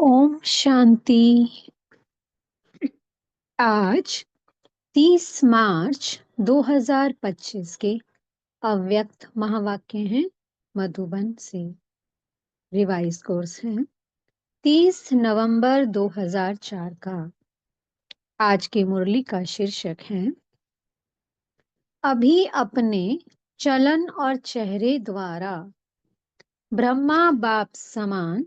ओम शांति। आज 30 मार्च 2025 के अव्यक्त महावाक्य हैं। मधुबन से रिवाइज कोर्स है 30 नवंबर 2004 का। आज की मुरली का शीर्षक है अभी अपने चलन और चेहरे द्वारा ब्रह्मा बाप समान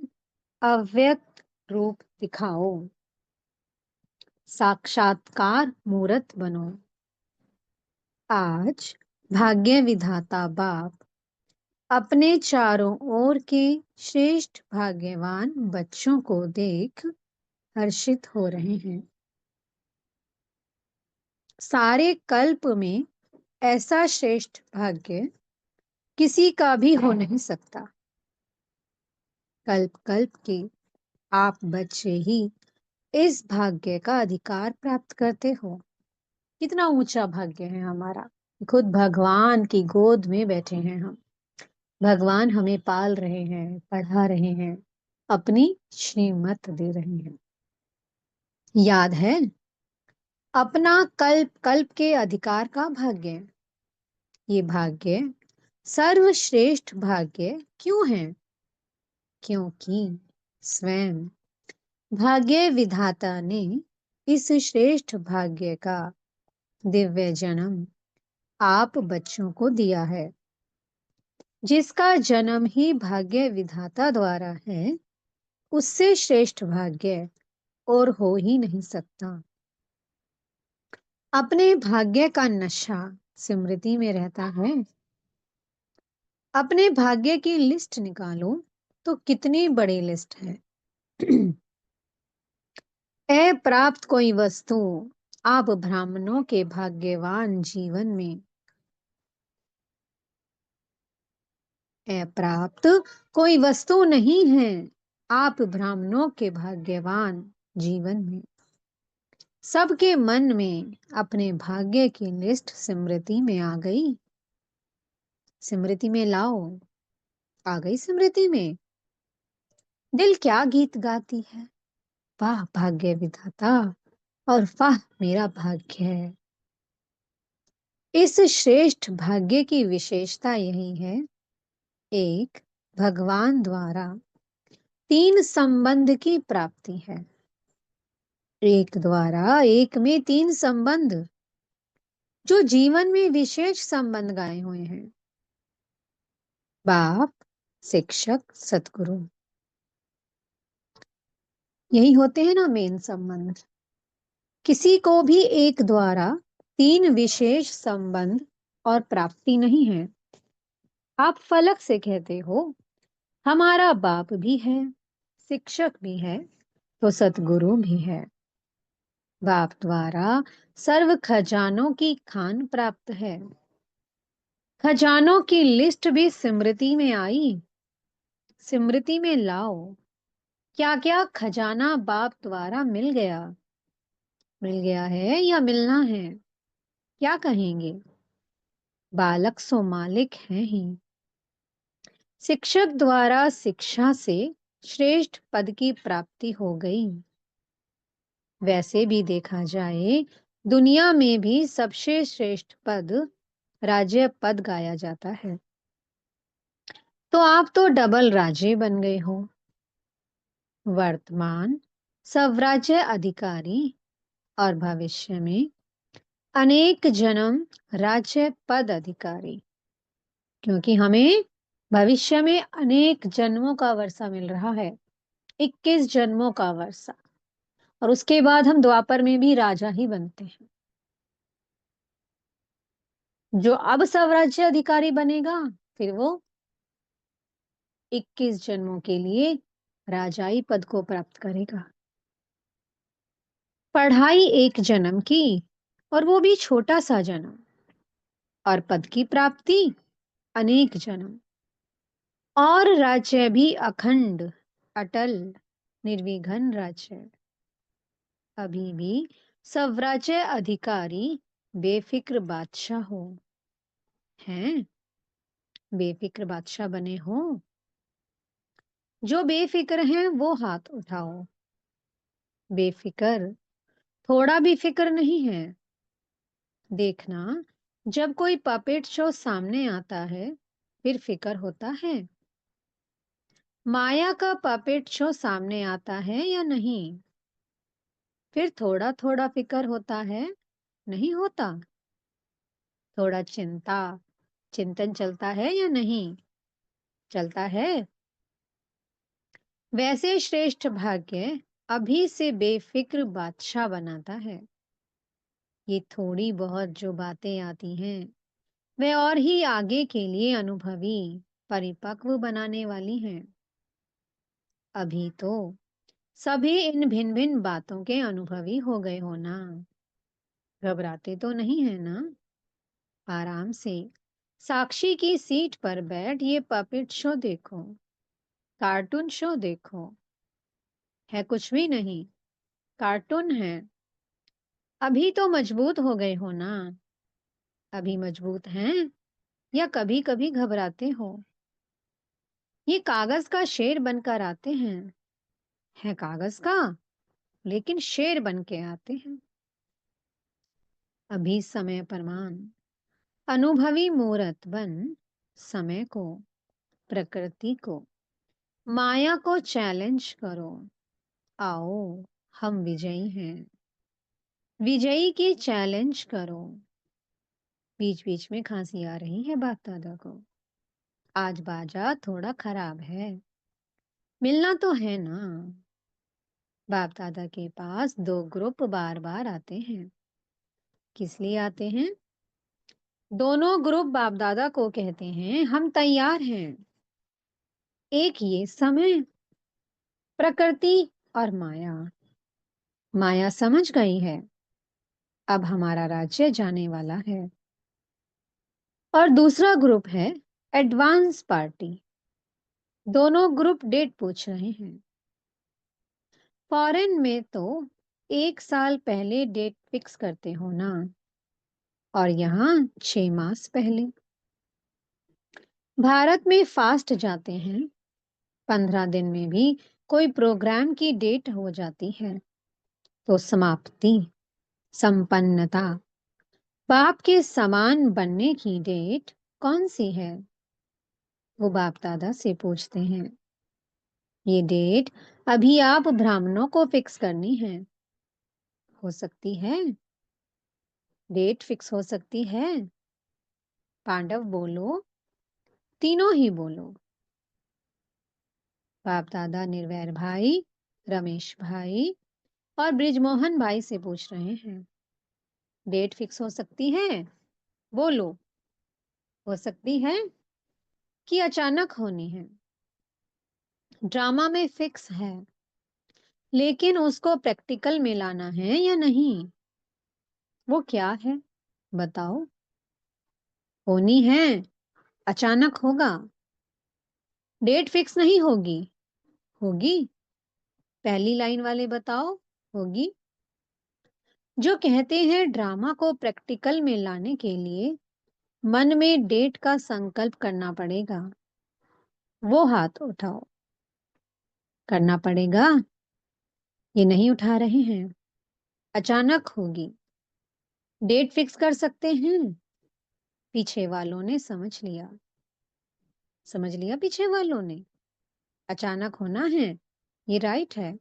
अव्यक्त रूप दिखाओ, साक्षात्कार मूर्त बनो। आज भाग्य विधाता बाप अपने चारों ओर के श्रेष्ठ भाग्यवान बच्चों को देख हर्षित हो रहे हैं। सारे कल्प में ऐसा श्रेष्ठ भाग्य किसी का भी हो नहीं सकता। कल्प कल्प के आप बच्चे ही इस भाग्य का अधिकार प्राप्त करते हो। कितना ऊंचा भाग्य है हमारा। खुद भगवान की गोद में बैठे हैं हम। भगवान हमें पाल रहे हैं, पढ़ा रहे हैं, अपनी श्रीमत दे रहे हैं। याद है अपना कल्प कल्प के अधिकार का भाग्य। ये भाग्य सर्वश्रेष्ठ भाग्य क्यों है? क्योंकि स्वयं भाग्य विधाता ने इस श्रेष्ठ भाग्य का दिव्य जन्म आप बच्चों को दिया है। जिसका जन्म ही भाग्य विधाता द्वारा है, उससे श्रेष्ठ भाग्य और हो ही नहीं सकता। अपने भाग्य का नशा स्मृति में रहता है। अपने भाग्य की लिस्ट निकालो तो कितनी बड़ी लिस्ट है। प्राप्त कोई वस्तु आप ब्राह्मणों के भाग्यवान जीवन में प्राप्त कोई वस्तु नहीं है। आप ब्राह्मणों के भाग्यवान जीवन में सबके मन में अपने भाग्य की लिस्ट स्मृति में आ गई। स्मृति में लाओ। आ गई स्मृति में। दिल क्या गीत गाती है, वाह भाग्य विधाता और वाह मेरा भाग्य है। इस श्रेष्ठ भाग्य की विशेषता यही है, एक भगवान द्वारा 3 संबंध की प्राप्ति है। एक द्वारा एक में 3 संबंध जो जीवन में विशेष संबंध गाए हुए हैं। बाप, शिक्षक, सतगुरु, यही होते हैं ना मेन संबंध। किसी को भी एक द्वारा 3 विशेष संबंध और प्राप्ति नहीं है। आप फलक से कहते हो हमारा बाप भी है, शिक्षक भी है, तो सतगुरु भी है। बाप द्वारा सर्व खजानों की खान प्राप्त है। खजानों की लिस्ट भी स्मृति में आई। स्मृति में लाओ क्या क्या खजाना बाप द्वारा मिल गया है या मिलना है। क्या कहेंगे? बालक सो मालिक हैं ही। शिक्षक द्वारा शिक्षा से श्रेष्ठ पद की प्राप्ति हो गई। वैसे भी देखा जाए दुनिया में भी सबसे श्रेष्ठ पद राज्य पद गाया जाता है। तो आप तो डबल राजे बन गए हो। वर्तमान स्वराज्य अधिकारी और भविष्य में अनेक जन्म राज्य पद अधिकारी। क्योंकि हमें भविष्य में अनेक जन्मों का वर्षा मिल रहा है, 21 जन्मों का वर्षा। और उसके बाद हम द्वापर में भी राजा ही बनते हैं। जो अब स्वराज्य अधिकारी बनेगा फिर वो 21 जन्मों के लिए राजाई पद को प्राप्त करेगा। पढ़ाई एक जन्म की और वो भी छोटा सा जन्म, और पद की प्राप्ति अनेक जन्म, और राज्य भी अखंड अटल निर्विघ्न राज्य। अभी भी स्वराज्य अधिकारी बेफिक्र बादशाह हो। हैं बेफिक्र बादशाह बने हो। जो बेफिक्र हैं वो हाथ उठाओ। बेफिक्र, थोड़ा भी फिक्र नहीं है। देखना, जब कोई पपेट शो सामने आता है फिर फिक्र होता है। माया का पपेट शो सामने आता है या नहीं, फिर थोड़ा थोड़ा फिक्र होता है, नहीं होता? थोड़ा चिंतन चलता है या नहीं चलता है? वैसे श्रेष्ठ भाग्य अभी से बेफिक्र बादशाह बनाता है। ये थोड़ी बहुत जो बातें आती हैं वे और ही आगे के लिए अनुभवी, परिपक्व बनाने वाली हैं। अभी तो सभी इन भिन्न भिन्न बातों के अनुभवी हो गए हो ना। घबराते तो नहीं है ना? आराम से साक्षी की सीट पर बैठ ये पपेट शो देखो, कार्टून शो देखो। है कुछ भी नहीं, कार्टून है। अभी तो मजबूत हो गए हो ना? अभी मजबूत हैं या कभी कभी घबराते हो? ये कागज का शेर बनकर आते हैं। है कागज का, लेकिन शेर बन के आते हैं। अभी समय प्रमाण, अनुभवी मूर्त बन समय को, प्रकृति को, माया को चैलेंज करो। आओ, हम विजयी हैं। विजयी की चैलेंज करो। बीच बीच में खांसी आ रही है बाप दादा को। आज बाजा थोड़ा खराब है। मिलना तो है ना? बाप दादा के पास दो ग्रुप बार बार आते हैं। किस लिए आते हैं? दोनों ग्रुप बाप दादा को कहते हैं हम तैयार हैं। एक ये समय, प्रकृति और माया। माया समझ गई है, अब हमारा राज्य जाने वाला है। और दूसरा ग्रुप है एडवांस पार्टी। दोनों ग्रुप डेट पूछ रहे हैं। फॉरेन में तो 1 साल पहले डेट फिक्स करते हो ना, और यहाँ 6 मास पहले। भारत में फास्ट जाते हैं। 15 दिन में भी कोई प्रोग्राम की डेट हो जाती है तो समाप्ति, संपन्नता, बाप के समान बनने की डेट कौन सी है? वो बाप दादा से पूछते हैं। ये डेट अभी आप ब्राह्मणों को फिक्स करनी है। हो सकती है? डेट फिक्स हो सकती है? पांडव बोलो, तीनों ही बोलो। बाप दादा निर्वैर भाई, रमेश भाई और ब्रिजमोहन भाई से पूछ रहे हैं। डेट फिक्स हो सकती है? बोलो। हो सकती है कि अचानक होनी है? ड्रामा में फिक्स है, लेकिन उसको प्रैक्टिकल में लाना है या नहीं? वो क्या है, बताओ। होनी है, अचानक होगा। डेट फिक्स नहीं होगी, होगी। पहली लाइन वाले बताओ, होगी। जो कहते हैं ड्रामा को प्रैक्टिकल में लाने के लिए मन में डेट का संकल्प करना पड़ेगा, वो हाथ उठाओ। करना पड़ेगा? ये नहीं उठा रहे हैं। अचानक होगी। डेट फिक्स कर सकते हैं? पीछे वालों ने समझ लिया। समझ लिया पीछे वालों ने। अचानक होना है, ये राइट है।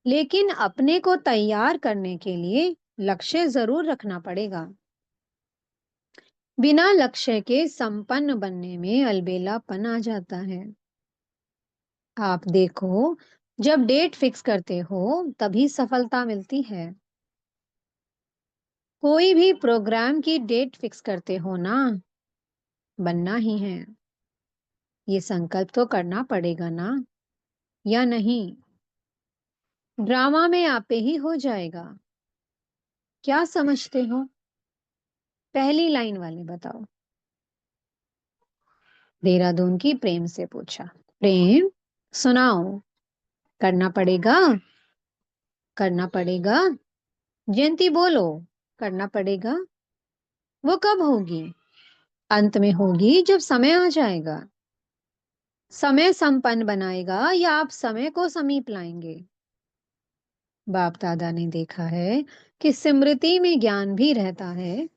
लेकिन अपने को तैयार करने के लिए लक्ष्य जरूर रखना पड़ेगा। बिना लक्ष्य के संपन्न बनने में अलबेलापन आ जाता है। आप देखो, जब डेट फिक्स करते हो तभी सफलता मिलती है। कोई भी प्रोग्राम की डेट फिक्स करते हो ना, बनना ही है। ये संकल्प तो करना पड़ेगा ना, या नहीं? ड्रामा में आपे ही हो जाएगा। क्या समझते हो? पहली लाइन वाले बताओ। देहरादून की प्रेम से पूछा। प्रेम, सुनाओ। करना पड़ेगा? करना पड़ेगा। जयंती बोलो, करना पड़ेगा। वो कब होगी? अंत में होगी जब समय आ जाएगा। समय संपन्न बनाएगा या आप समय को समीप लाएंगे? बाप दादा ने देखा है कि स्मृति में ज्ञान भी रहता है,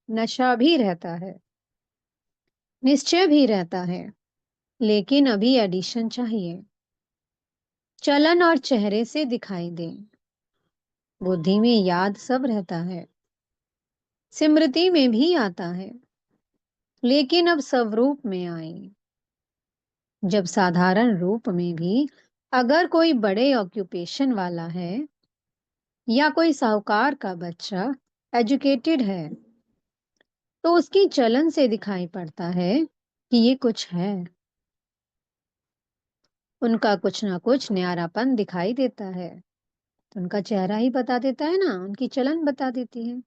नशा भी रहता है, निश्चय भी रहता है, लेकिन अभी एडिशन चाहिए। चलन और चेहरे से दिखाई दे। बुद्धि में याद सब रहता है, स्मृति में भी आता है, लेकिन अब स्वरूप में आए। जब साधारण रूप में भी अगर कोई बड़े ऑक्यूपेशन वाला है या कोई साहूकार का बच्चा एजुकेटेड है, तो उसकी चलन से दिखाई पड़ता है कि ये कुछ है। उनका कुछ ना कुछ न्यारापन दिखाई देता है, तो उनका चेहरा ही बता देता है ना, उनकी चलन बता देती है।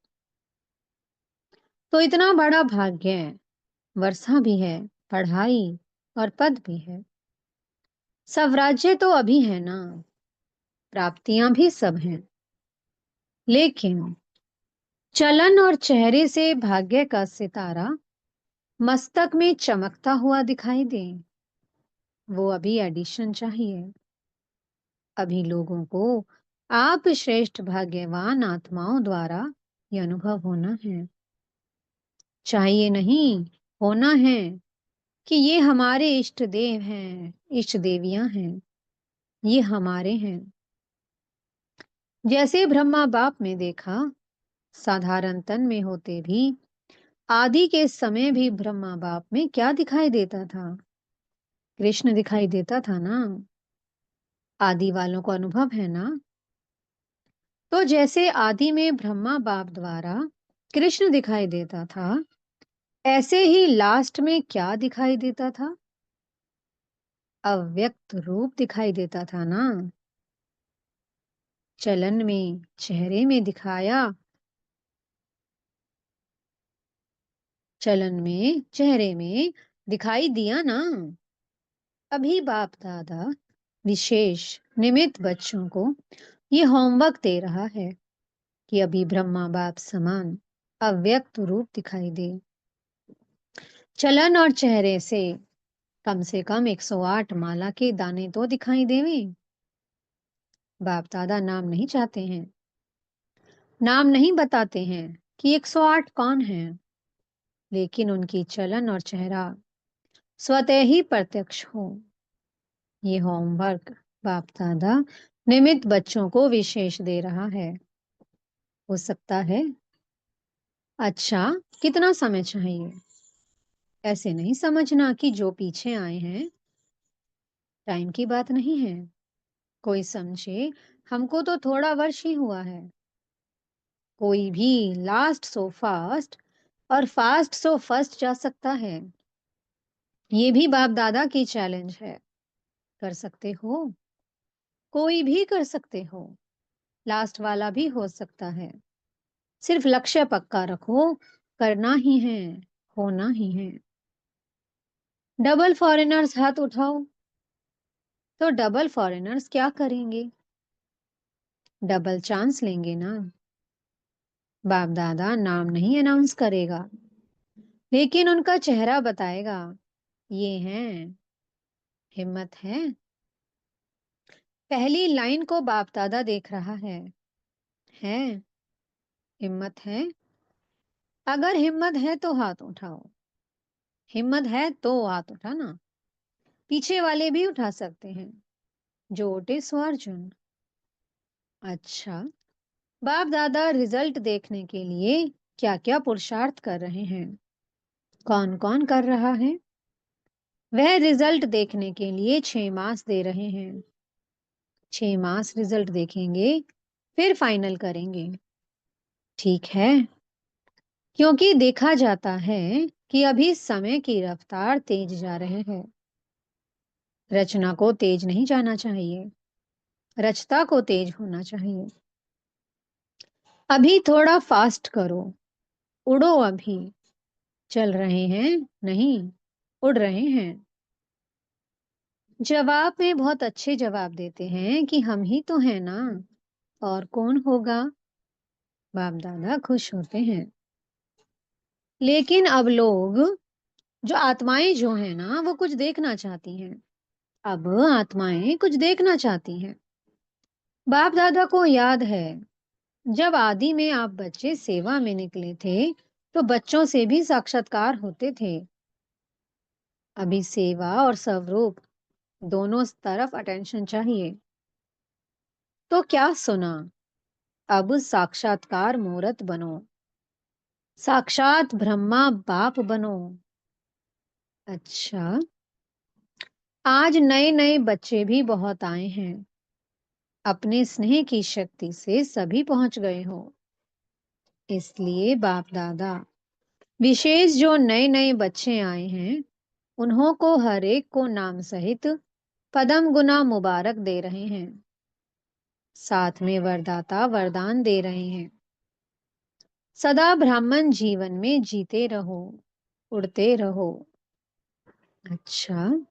तो इतना बड़ा भाग्य है, वर्षा भी है, पढ़ाई और पद भी है, स्वराज्य तो अभी है ना, प्राप्तियां भी सब हैं, लेकिन चलन और चेहरे से भाग्य का सितारा मस्तक में चमकता हुआ दिखाई दे, वो अभी एडिशन चाहिए। अभी लोगों को आप श्रेष्ठ भाग्यवान आत्माओं द्वारा ये अनुभव होना है। चाहिए नहीं, होना है कि ये हमारे इष्ट देव हैं, इष्ट देवियां हैं, ये हमारे हैं। जैसे ब्रह्मा बाप में देखा, साधारण तन में होते भी आदि के समय भी ब्रह्मा बाप में क्या दिखाई देता था? कृष्ण दिखाई देता था ना। आदि वालों को अनुभव है ना। तो जैसे आदि में ब्रह्मा बाप द्वारा कृष्ण दिखाई देता था, ऐसे ही लास्ट में क्या दिखाई देता था? अव्यक्त रूप दिखाई देता था ना। चलन में, चेहरे में दिखाया, चलन में, चेहरे में दिखाई दिया ना। अभी बाप दादा विशेष निमित्त बच्चों को ये होमवर्क दे रहा है कि अभी ब्रह्मा बाप समान अव्यक्त रूप दिखाई दे। चलन और चेहरे से कम 108 माला के दाने तो दिखाई देवें। बाप दादा नाम नहीं चाहते हैं, नाम नहीं बताते हैं कि 108 कौन है, लेकिन उनकी चलन और चेहरा स्वतः ही प्रत्यक्ष हो। ये होमवर्क बाप दादा निमित्त बच्चों को विशेष दे रहा है। हो सकता है। अच्छा, कितना समय चाहिए? ऐसे नहीं समझना कि जो पीछे आए हैं, टाइम की बात नहीं है। कोई समझे हमको तो थोड़ा वर्ष ही हुआ है। कोई भी लास्ट सो फास्ट और फास्ट सो फर्स्ट जा सकता है। ये भी बाप दादा की चैलेंज है। कर सकते हो, कोई भी कर सकते हो, लास्ट वाला भी हो सकता है। सिर्फ लक्ष्य पक्का रखो, करना ही है, होना ही है। डबल फॉरेनर्स हाथ उठाओ। तो डबल फॉरेनर्स क्या करेंगे? डबल चांस लेंगे ना। बाप दादा नाम नहीं अनाउंस करेगा, लेकिन उनका चेहरा बताएगा, ये हैं, हिम्मत है। पहली लाइन को बाप दादा देख रहा है, हिम्मत है। अगर हिम्मत है तो हाथ उठाओ, हिम्मत है तो हाथ उठाना। पीछे वाले भी उठा सकते हैं, जो उठे सो अर्जुन। अच्छा, बाप दादा रिजल्ट देखने के लिए क्या क्या पुरुषार्थ कर रहे हैं? कौन कौन कर रहा है? वह रिजल्ट देखने के लिए 6 मास दे रहे हैं। 6 मास रिजल्ट देखेंगे, फिर फाइनल करेंगे। ठीक है, क्योंकि देखा जाता है कि अभी समय की रफ्तार तेज जा रहे हैं। रचना को तेज नहीं जाना चाहिए, रचता को तेज होना चाहिए। अभी थोड़ा फास्ट करो, उड़ो अभी। चल रहे हैं नहीं, उड़ रहे हैं। जवाब में बहुत अच्छे जवाब देते हैं कि हम ही तो हैं ना, और कौन होगा। बाप दादा खुश होते हैं। लेकिन अब लोग, जो आत्माएं जो है ना, वो कुछ देखना चाहती हैं। अब आत्माएं कुछ देखना चाहती हैं। बाप दादा को याद है, जब आदि में आप बच्चे सेवा में निकले थे, तो बच्चों से भी साक्षात्कार होते थे। अभी सेवा और स्वरूप दोनों तरफ अटेंशन चाहिए। तो क्या सुना? अब साक्षात्कार मूर्त बनो, साक्षात ब्रह्मा बाप बनो। अच्छा, आज नए नए बच्चे भी बहुत आए हैं। अपने स्नेह की शक्ति से सभी पहुंच गए हो। इसलिए बाप दादा विशेष जो नए नए बच्चे आए हैं, उन्हों को हर एक को नाम सहित पदम गुना मुबारक दे रहे हैं। साथ में वरदाता वरदान दे रहे हैं। सदा ब्राह्मण जीवन में जीते रहो, उड़ते रहो। अच्छा,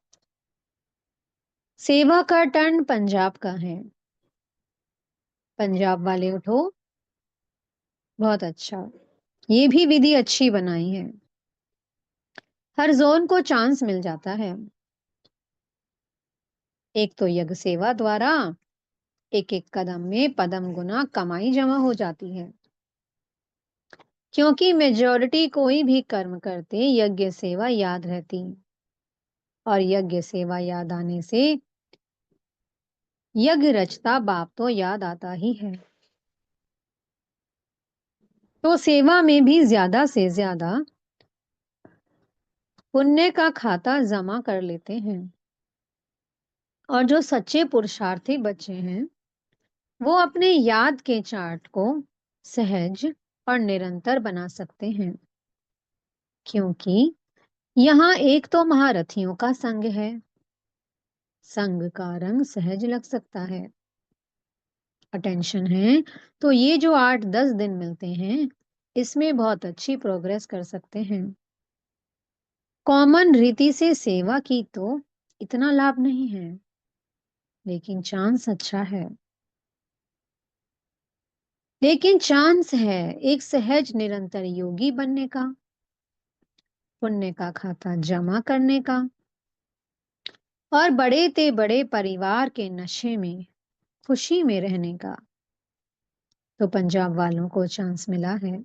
सेवा का टर्न पंजाब का है। पंजाब वाले उठो। बहुत अच्छा, ये भी विधि अच्छी बनाई है। हर जोन को चांस मिल जाता है। एक तो यज्ञ सेवा द्वारा एक एक कदम में पदम गुना कमाई जमा हो जाती है। क्योंकि मेजॉरिटी कोई भी कर्म करते यज्ञ सेवा याद रहती, और यज्ञ सेवा याद आने से यज्ञ रचता बाप तो याद आता ही है। तो सेवा में भी ज्यादा से ज्यादा पुण्य का खाता जमा कर लेते हैं। और जो सच्चे पुरुषार्थी बच्चे हैं, वो अपने याद के चार्ट को सहज और निरंतर बना सकते हैं। क्योंकि यहाँ एक तो महारथियों का संग है। संग का रंग सहज लग सकता है। अटेंशन है, तो ये जो 8-10 दिन मिलते हैं, इसमें बहुत अच्छी प्रोग्रेस कर सकते हैं। कॉमन रीति से सेवा की तो इतना लाभ नहीं है, लेकिन चांस अच्छा है। लेकिन चांस है एक सहज निरंतर योगी बनने का, पुण्य का खाता जमा करने का, और बड़े ते बड़े परिवार के नशे में खुशी में रहने का। तो पंजाब वालों को चांस मिला है,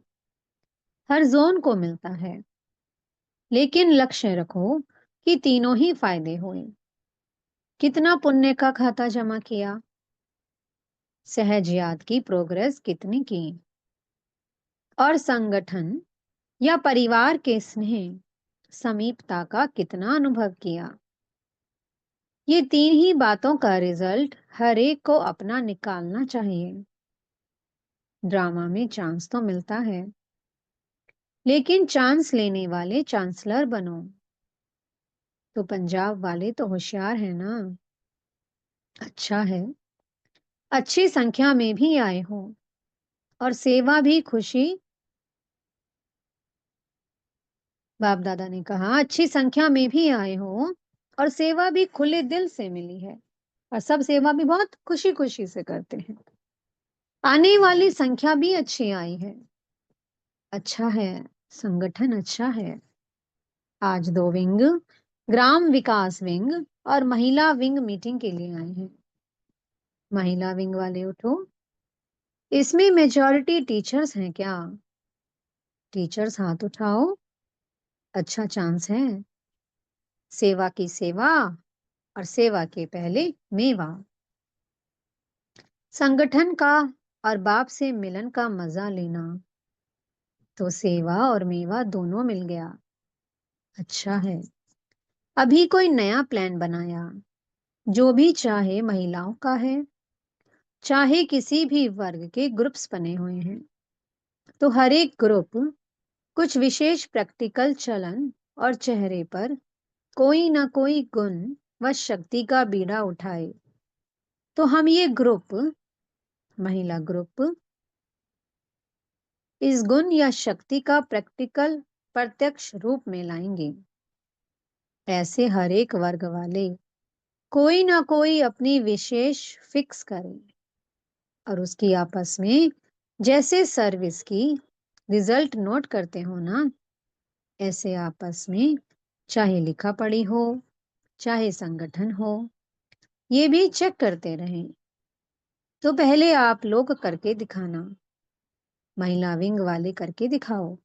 हर जोन को मिलता है। लेकिन लक्ष्य रखो कि तीनों ही फायदे हों। कितना पुण्य का खाता जमा किया, सहज याद की प्रोग्रेस कितनी की, और संगठन या परिवार के स्नेह समीपता का कितना अनुभव किया। ये तीन ही बातों का रिजल्ट हर एक को अपना निकालना चाहिए। ड्रामा में चांस तो मिलता है, लेकिन चांस लेने वाले चांसलर बनो। तो पंजाब वाले तो होशियार है ना। अच्छा है, अच्छी संख्या में भी आए हो, और सेवा भी खुशी। बाप दादा ने कहा अच्छी संख्या में भी आए हो, और सेवा भी खुले दिल से मिली है, और सब सेवा भी बहुत खुशी खुशी से करते हैं। आने वाली संख्या भी अच्छी आई है। अच्छा है, संगठन अच्छा है। आज 2 विंग, ग्राम विकास विंग और महिला विंग मीटिंग के लिए आए हैं। महिला विंग वाले उठो। इसमें मेजॉरिटी टीचर्स हैं क्या? टीचर्स हाथ उठाओ। अच्छा चांस है। सेवा की सेवा, और सेवा के पहले मेवा। संगठन का और बाप से मिलन का मजा लेना, तो सेवा और मेवा दोनों मिल गया। अच्छा है, अभी कोई नया प्लान बनाया, जो भी चाहे महिलाओं का है, चाहे किसी भी वर्ग के ग्रुप्स बने हुए हैं। तो हर एक ग्रुप कुछ विशेष प्रैक्टिकल चलन और चेहरे पर कोई ना कोई गुण व शक्ति का बीड़ा उठाए। तो हम ये ग्रुप, महिला ग्रुप, इस गुण या शक्ति का प्रैक्टिकल प्रत्यक्ष रूप में लाएंगे। ऐसे हर एक वर्ग वाले कोई ना कोई अपनी विशेष फिक्स करें, और उसकी आपस में जैसे सर्विस की रिजल्ट नोट करते हो ना, ऐसे आपस में चाहे लिखा पढ़ी हो, चाहे संगठन हो, ये भी चेक करते रहें। तो पहले आप लोग करके दिखाना, महिला विंग वाले करके दिखाओ,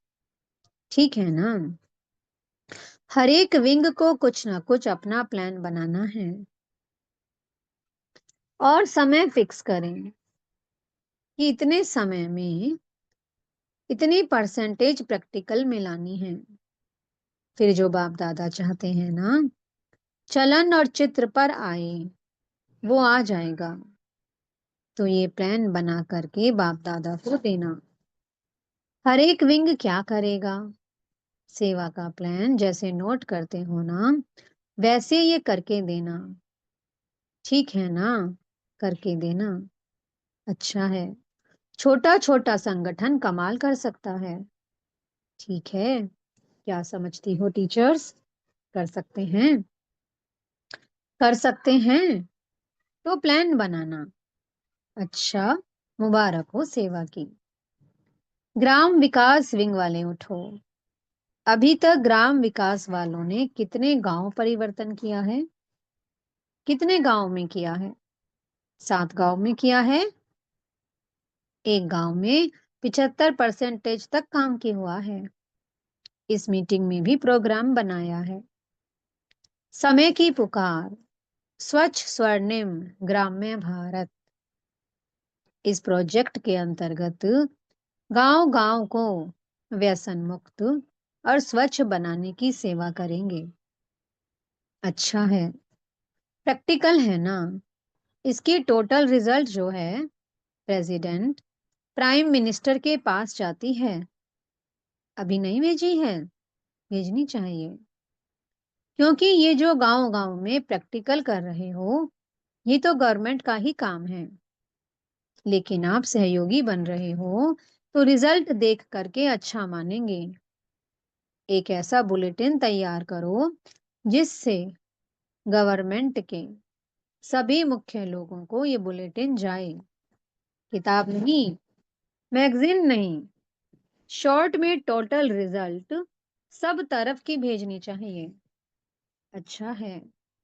ठीक है ना? हर एक विंग को कुछ ना कुछ अपना प्लान बनाना है और समय फिक्स करें कि इतने समय में इतनी परसेंटेज प्रैक्टिकल में लानी है। फिर जो बाप दादा चाहते हैं ना चलन और चित्र पर आए, वो आ जाएगा। तो ये प्लान बना करके बाप दादा को देना। हर एक विंग क्या करेगा, सेवा का प्लान जैसे नोट करते हो ना वैसे ये करके देना, ठीक है ना? करके देना। अच्छा है। छोटा छोटा संगठन कमाल कर सकता है, ठीक है? क्या समझती हो टीचर्स? कर सकते हैं? कर सकते हैं। तो प्लान बनाना। अच्छा, मुबारक हो सेवा की। ग्राम विकास विंग वाले उठो। अभी तक ग्राम विकास वालों ने कितने गांव परिवर्तन किया है? कितने गांव में किया है? 7 गांव में किया है। एक गांव में 75% तक काम किया हुआ है। इस मीटिंग में भी प्रोग्राम बनाया है। समय की पुकार, स्वच्छ स्वर्णिम ग्राम्य भारत। इस प्रोजेक्ट के अंतर्गत गांव गांव को व्यसन मुक्त और स्वच्छ बनाने की सेवा करेंगे। अच्छा है। प्रैक्टिकल है ना? इसकी टोटल रिजल्ट जो है प्रेसिडेंट प्राइम मिनिस्टर के पास जाती है। अभी नहीं भेजी है, भेजनी चाहिए। क्योंकि ये जो गांव गांव में प्रैक्टिकल कर रहे हो ये तो गवर्नमेंट का ही काम है, लेकिन आप सहयोगी बन रहे हो तो रिजल्ट देख करके अच्छा मानेंगे। एक ऐसा बुलेटिन तैयार करो जिससे गवर्नमेंट के सभी मुख्य लोगों को ये बुलेटिन जाए। किताब नहीं, मैगजीन नहीं, शॉर्ट में टोटल रिजल्ट सब तरफ की भेजनी चाहिए। अच्छा है,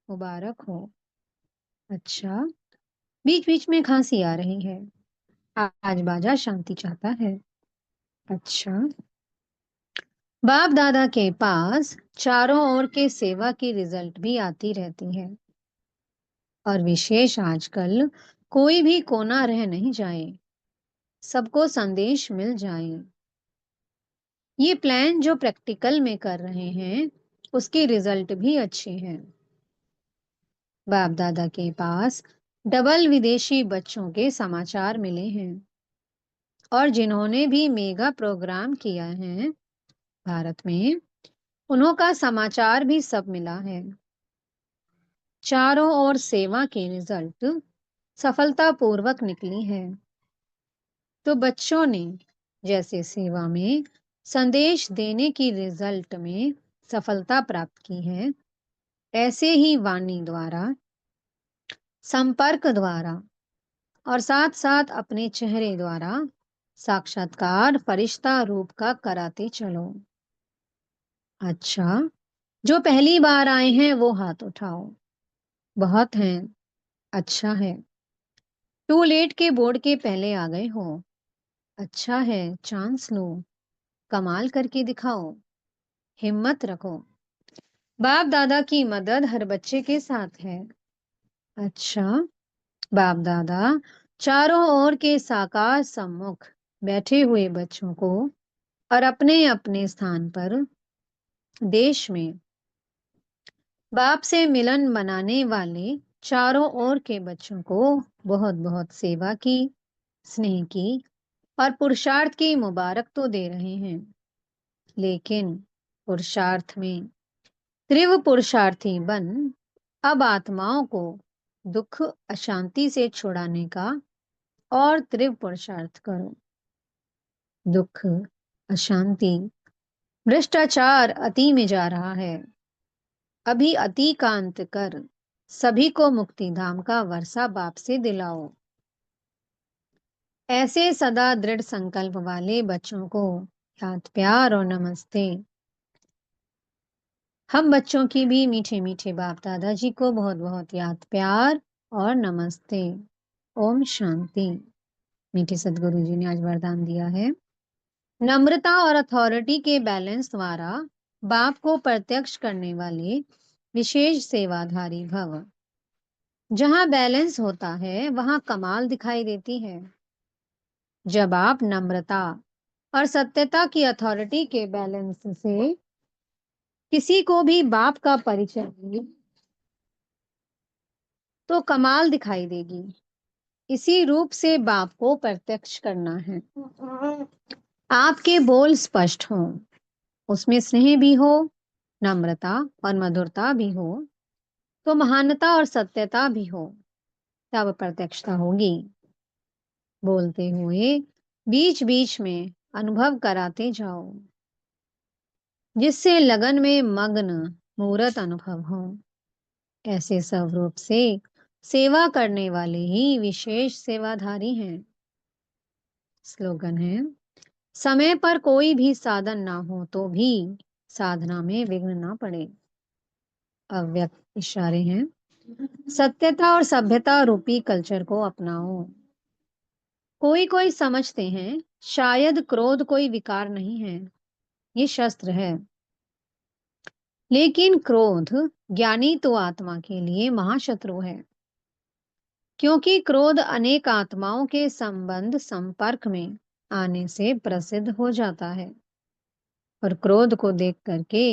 मुबारक हो। अच्छा, बीच बीच में खांसी आ रही है, आज बाजा शांति चाहता है। अच्छा, बाप दादा के पास चारों ओर के सेवा की रिजल्ट भी आती रहती है और विशेष आजकल कोई भी कोना रह नहीं जाए, सबको संदेश मिल जाए। ये प्लान जो प्रैक्टिकल में कर रहे हैं उसके रिजल्ट भी अच्छे हैं। बाप दादा के पास डबल विदेशी बच्चों के समाचार मिले हैं और जिन्होंने भी मेगा प्रोग्राम किया है भारत में उन्हों का समाचार भी सब मिला है। चारों ओर सेवा के रिजल्ट सफलतापूर्वक निकली है। तो बच्चों ने जैसे सेवा में संदेश देने की रिजल्ट में सफलता प्राप्त की है, ऐसे ही वाणी द्वारा, संपर्क द्वारा और साथ साथ अपने चेहरे द्वारा साक्षात्कार फरिश्ता रूप का कराते चलो। अच्छा, जो पहली बार आए हैं वो हाथ उठाओ। बहुत हैं। अच्छा है। टू लेट के बोर्ड के पहले आ गए हो। अच्छा है, चांस लो, कमाल करके दिखाओ, हिम्मत रखो। बाप दादा की मदद हर बच्चे के साथ है। अच्छा, बाप दादा चारों ओर के साकार सम्मुख बैठे हुए बच्चों को और अपने अपने स्थान पर देश में बाप से मिलन मनाने वाले चारों ओर के बच्चों को बहुत बहुत सेवा की, स्नेह की और पुरुषार्थ की मुबारक तो दे रहे हैं, लेकिन पुरुषार्थ में तीव्र पुरुषार्थी बन अब आत्माओं को दुख अशांति से छुड़ाने का और तीव्र पुरुषार्थ करो। दुख, अशांति, भ्रष्टाचार अति में जा रहा है। अभी अति का अंत कर सभी को मुक्ति धाम का वर्षा बाप से दिलाओ। ऐसे सदा दृढ़ संकल्प वाले बच्चों को याद प्यार और नमस्ते। हम बच्चों की भी मीठे मीठे बाप दादाजी को बहुत बहुत याद प्यार और नमस्ते। ओम शांति। मीठे सदगुरु जी ने आज वरदान दिया है, नम्रता और अथॉरिटी के बैलेंस द्वारा बाप को प्रत्यक्ष करने वाले विशेष सेवाधारी भव। जहां बैलेंस होता है वहां कमाल दिखाई देती है। जब आप नम्रता और सत्यता की अथॉरिटी के बैलेंस से किसी को भी बाप का परिचय दें तो कमाल दिखाई देगी। इसी रूप से बाप को प्रत्यक्ष करना है। आपके बोल स्पष्ट हों, उसमें स्नेह भी हो, नम्रता और मधुरता भी हो, तो महानता और सत्यता भी हो, तब प्रत्यक्षता होगी। बोलते हुए बीच बीच में अनुभव कराते जाओ, जिससे लगन में मग्न मूर्त अनुभव हो। ऐसे स्वरूप से सेवा करने वाले ही विशेष सेवाधारी हैं। स्लोगन है, समय पर कोई भी साधन ना हो तो भी साधना में विघ्न ना पड़े। अव्यक्त इशारे हैं, सत्यता और सभ्यता रूपी कल्चर को अपनाओ। कोई कोई समझते हैं शायद क्रोध कोई विकार नहीं है, ये शस्त्र है। लेकिन क्रोध ज्ञानी तो आत्मा के लिए महाशत्रु है, क्योंकि क्रोध अनेक आत्माओं के संबंध संपर्क में आने से प्रसिद्ध हो जाता है। और क्रोध को देख करके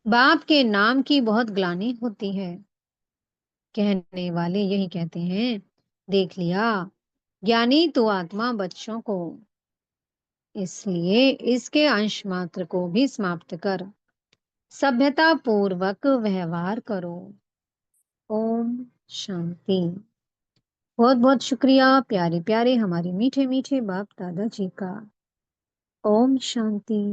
बाप के नाम की बहुत ग्लानि होती है। कहने वाले यही कहते हैं, देख लिया ज्ञानी तो आत्मा बच्चों को। इसलिए इसके अंश मात्र को भी समाप्त कर सभ्यता पूर्वक व्यवहार करो। ओम शांति। बहुत बहुत शुक्रिया प्यारे प्यारे हमारे मीठे मीठे बाप दादा जी का। ओम शांति।